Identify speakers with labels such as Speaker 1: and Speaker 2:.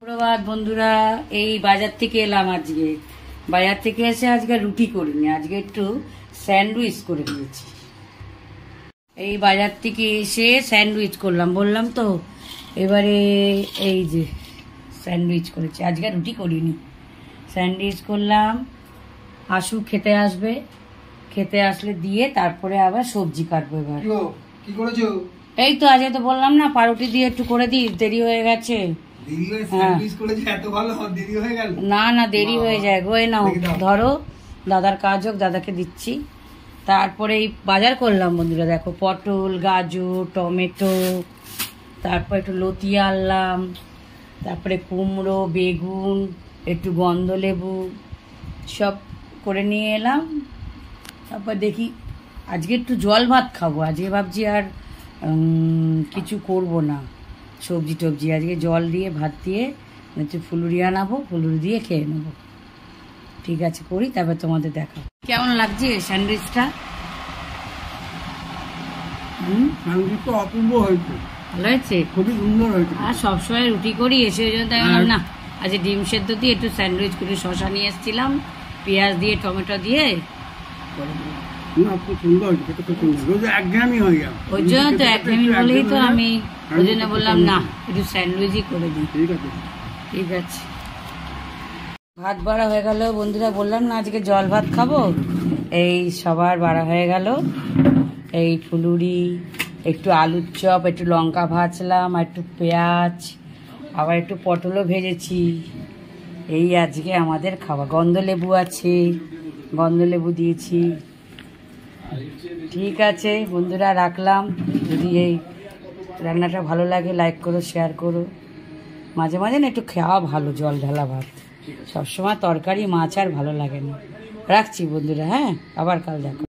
Speaker 1: সুপ্রভাত বন্ধুরা, এই বাজার থেকে এলাম। বাজার থেকে এসে আজকে রুটি করিনি, আজকে একটু স্যান্ডউইচ করে দিয়েছি। এই বাজার থেকে এসে স্যান্ডউইচ করলাম, বললাম তো। এবারে এই যে স্যান্ডউইচ করেছি, আজকে রুটি করিনি, স্যান্ডউইচ করলাম। আশু খেতে আসবে, খেতে আসলে দিয়ে তারপরে আবার সবজি কাটবো। এবার
Speaker 2: কি করেছো?
Speaker 1: এই তো আজকে তো বললাম না, পাউরুটি দিয়ে একটু করে দিই, দেরি হয়ে গেছে। না না, দেরি হয়ে যায় গো। নাও ধরো, দাদার কাজ হোক, দাদাকে দিচ্ছি। তারপরে এই বাজার করলাম বন্ধুরা, দেখো পটল, গাজর, টমেটো, তারপর একটু লতি আনলাম, তারপরে কুমড়ো, বেগুন, একটু গন্ধলেবু, সব করে নিয়ে এলাম। তারপর দেখি আজকে একটু জল ভাত খাবো। আজকে ভাবছি আর কিছু করব না, সবজি টবজি। আজকে জল দিয়ে ভাত দিয়ে একটু ফুলুরি আনাবো, ফুলুরি দিয়ে খেয়ে নেবো। ঠিক আছে, করি, তারপর তোমাদের দেখাবো। কেমন লাগছে স্যান্ডউইচটা?
Speaker 2: স্যান্ডউইচটা অপূর্ব হয়েছে,
Speaker 1: ভালো হয়েছে,
Speaker 2: খুবই সুন্দর হয়েছে।
Speaker 1: আর সবসময় রুটি করি, এসে ওই জন্য তাই না আজকে ডিম সেদ্ধ দিয়ে একটু স্যান্ডউইচ করে, শশা নিয়ে এসেছিলাম, পেঁয়াজ দিয়ে, টমেটো দিয়ে ওই জন্য তো একঘেয়েমি বলেই তো আমি ওই জন্য বললাম না, একটু স্যান্ডউইচই করে দিই। ঠিক আছে, ভাত বাড়া হয়ে গেল বন্ধুরা। বললাম না আজকে জল ভাত খাবো। এই সবার বাড়া হয়ে গেল। এই ফুলুরি, একটু আলুর চপ, একটু লঙ্কা ভাজলাম, আর একটু পেঁয়াজ, আবার একটু পটলও ভেজেছি। এই আজকে আমাদের খাওয়া। গন্ধলেবু আছে, গন্ধলেবু দিয়েছি। ঠিক আছে বন্ধুরা, রাখলাম। যদি এই রান্নাটা ভালো লাগে লাইক করো, শেয়ার করো। মাঝে মাঝে না একটু খাওয়া ভালো, জল ঢালা ভাত। সবসময় তরকারি মাছ আর ভালো লাগে না। রাখছি বন্ধুরা, হ্যাঁ, আবার কাল দেখো।